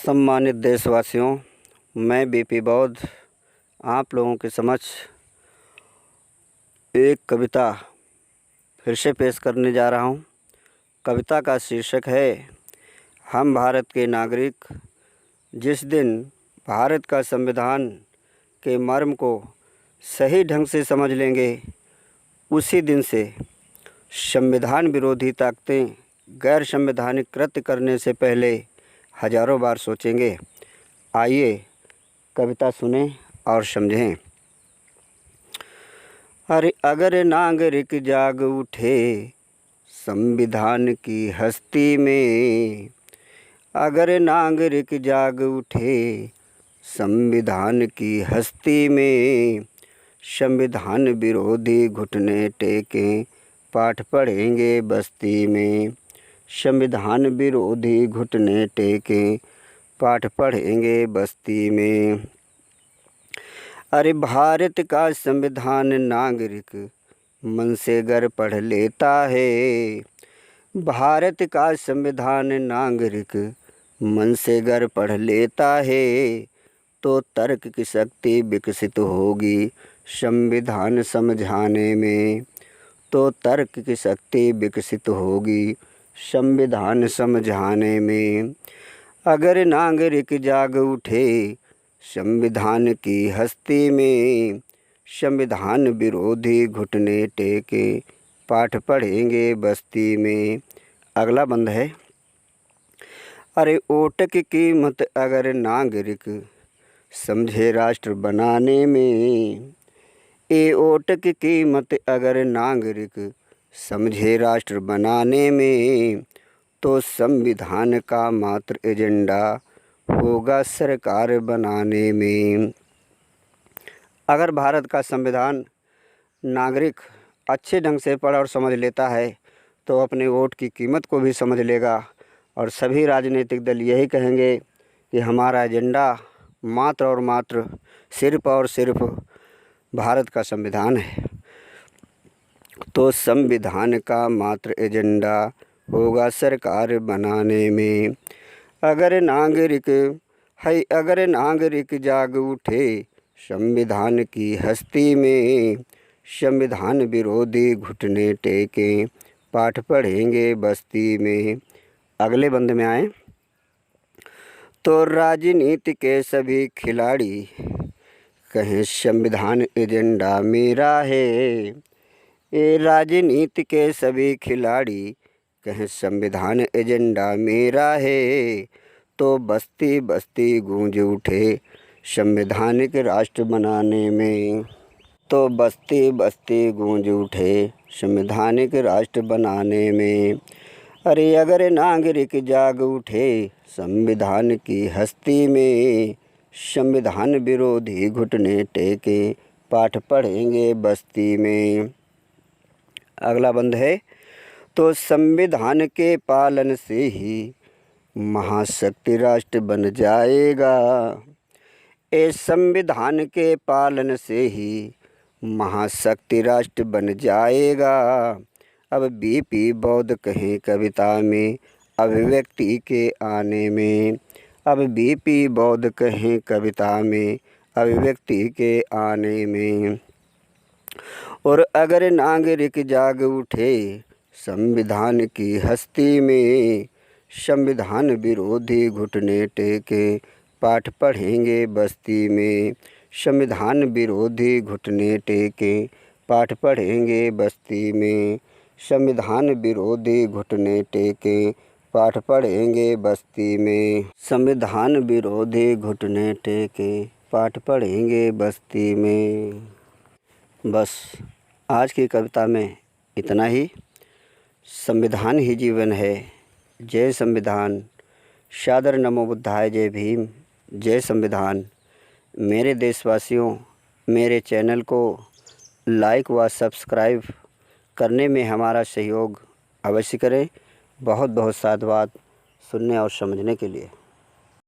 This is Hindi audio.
सम्मानित देशवासियों, मैं बीपी बौद्ध आप लोगों के समक्ष एक कविता फिर से पेश करने जा रहा हूँ। कविता का शीर्षक है हम भारत के नागरिक। जिस दिन भारत का संविधान के मर्म को सही ढंग से समझ लेंगे, उसी दिन से संविधान विरोधी ताकतें गैर संवैधानिक कृत्य करने से पहले हजारों बार सोचेंगे। आइए कविता सुनें और समझें। अरे अगर नागरिक जाग उठे संविधान की हस्ती में, अगर नागरिक जाग उठे संविधान की हस्ती में, संविधान विरोधी घुटने टेकें पाठ पढ़ेंगे बस्ती में। संविधान विरोधी घुटने टेकें पाठ पढ़ेंगे बस्ती में। अरे भारत का संविधान नागरिक मन से अगर पढ़ लेता है, भारत का संविधान नागरिक मन से अगर पढ़ लेता है, तो तर्क की शक्ति विकसित होगी संविधान समझाने में। तो तर्क की शक्ति विकसित होगी संविधान समझाने में। अगर नागरिक जाग उठे संविधान की हस्ती में, संविधान विरोधी घुटने टेके पाठ पढ़ेंगे बस्ती में। अगला बंद है। अरे वोट की कीमत अगर नागरिक समझे राष्ट्र बनाने में, ये वोट की कीमत अगर नागरिक समझे राष्ट्र बनाने में, तो संविधान का मात्र एजेंडा होगा सरकार बनाने में। अगर भारत का संविधान नागरिक अच्छे ढंग से पढ़ और समझ लेता है, तो अपने वोट की कीमत को भी समझ लेगा और सभी राजनीतिक दल यही कहेंगे कि हमारा एजेंडा मात्र और मात्र सिर्फ और सिर्फ भारत का संविधान है। तो संविधान का मात्र एजेंडा होगा सरकार बनाने में। अगर नागरिक जाग उठे संविधान की हस्ती में, संविधान विरोधी घुटने टेकें पाठ पढ़ेंगे बस्ती में। अगले बंद में आए। तो राजनीति के सभी खिलाड़ी कहें संविधान एजेंडा मेरा है, ये राजनीति के सभी खिलाड़ी कहें संविधान एजेंडा मेरा है, तो बस्ती बस्ती गूंज उठे संवैधानिक राष्ट्र बनाने में। तो बस्ती बस्ती गूंज उठे संवैधानिक राष्ट्र बनाने में। अरे अगर नागरिक जाग उठे संविधान की हस्ती में, संविधान विरोधी घुटने टेके पाठ पढ़ेंगे बस्ती में। अगला बंद है। तो संविधान के पालन से ही महाशक्ति राष्ट्र बन जाएगा, ए संविधान के पालन से ही महाशक्ति राष्ट्र बन जाएगा। अब बीपी बौद्ध कहें कविता में अभिव्यक्ति के आने में। अब बीपी बौद्ध कहें कविता में अभिव्यक्ति के आने में। और अगर नागरिक जाग उठे संविधान की हस्ती में, संविधान विरोधी घुटने टेके पाठ पढ़ेंगे बस्ती में। संविधान विरोधी घुटने टेके पाठ पढ़ेंगे बस्ती में। संविधान विरोधी घुटने टेके पाठ पढ़ेंगे बस्ती में। संविधान विरोधी घुटने टेके पाठ पढ़ेंगे बस्ती में। बस आज की कविता में इतना ही। संविधान ही जीवन है। जय संविधान। सादर नमो बुद्धाय। जय भीम। जय संविधान। मेरे देशवासियों, मेरे चैनल को लाइक व सब्सक्राइब करने में हमारा सहयोग अवश्य करें। बहुत बहुत साधुवाद सुनने और समझने के लिए।